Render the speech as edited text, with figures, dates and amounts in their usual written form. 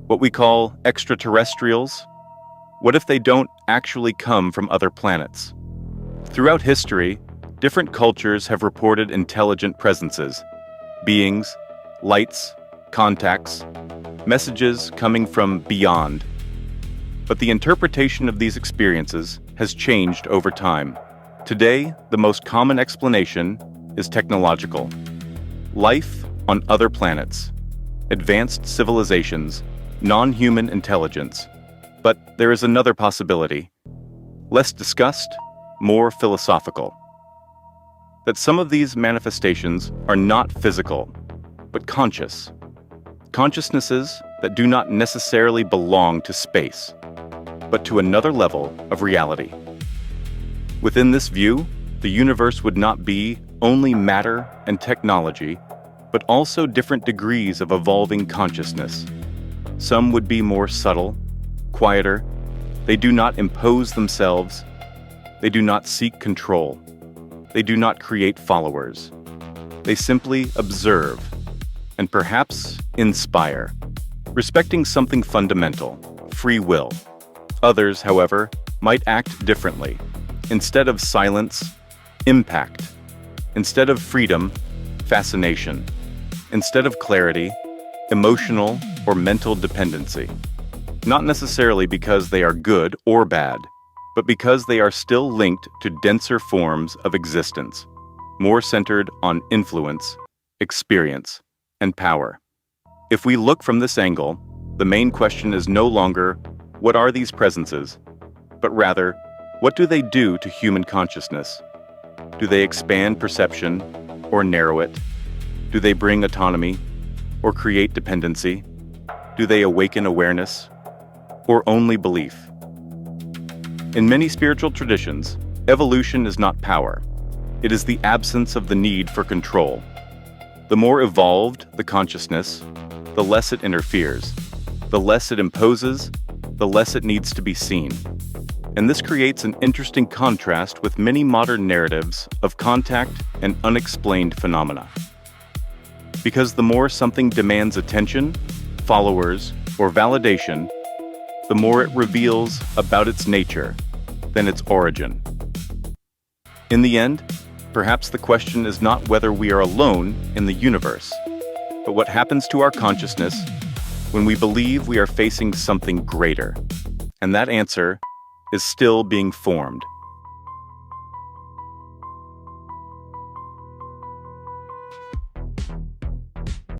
what we call extraterrestrials? What if they don't actually come from other planets? Throughout history, different cultures have reported intelligent presences, beings, lights, contacts, messages coming from beyond. But the interpretation of these experiences has changed over time. Today, the most common explanation is technological. Life on other planets, advanced civilizations, non-human intelligence. But there is another possibility, less discussed, more philosophical. That some of these manifestations are not physical, but conscious. Consciousnesses that do not necessarily belong to space, but to another level of reality. Within this view, the universe would not be only matter and technology, but also different degrees of evolving consciousness. Some would be more subtle, quieter. They do not impose themselves. They do not seek control. They do not create followers. They simply observe and perhaps inspire, respecting something fundamental, free will. Others, however, might act differently. Instead of silence, impact. Instead of freedom, fascination. Instead of clarity, emotional or mental dependency. Not necessarily because they are good or bad, but because they are still linked to denser forms of existence, more centered on influence, experience, and power. If we look from this angle, the main question is no longer, what are these presences? But rather, what do they do to human consciousness? Do they expand perception or narrow it? Do they bring autonomy or create dependency? Do they awaken awareness or only belief? In many spiritual traditions, evolution is not power. It is the absence of the need for control. The more evolved the consciousness, the less it interferes. The less it imposes, the less it needs to be seen. And this creates an interesting contrast with many modern narratives of contact and unexplained phenomena. Because the more something demands attention, followers, or validation, the more it reveals about its nature than its origin. In the end, perhaps the question is not whether we are alone in the universe, but what happens to our consciousness when we believe we are facing something greater. And that answer is still being formed.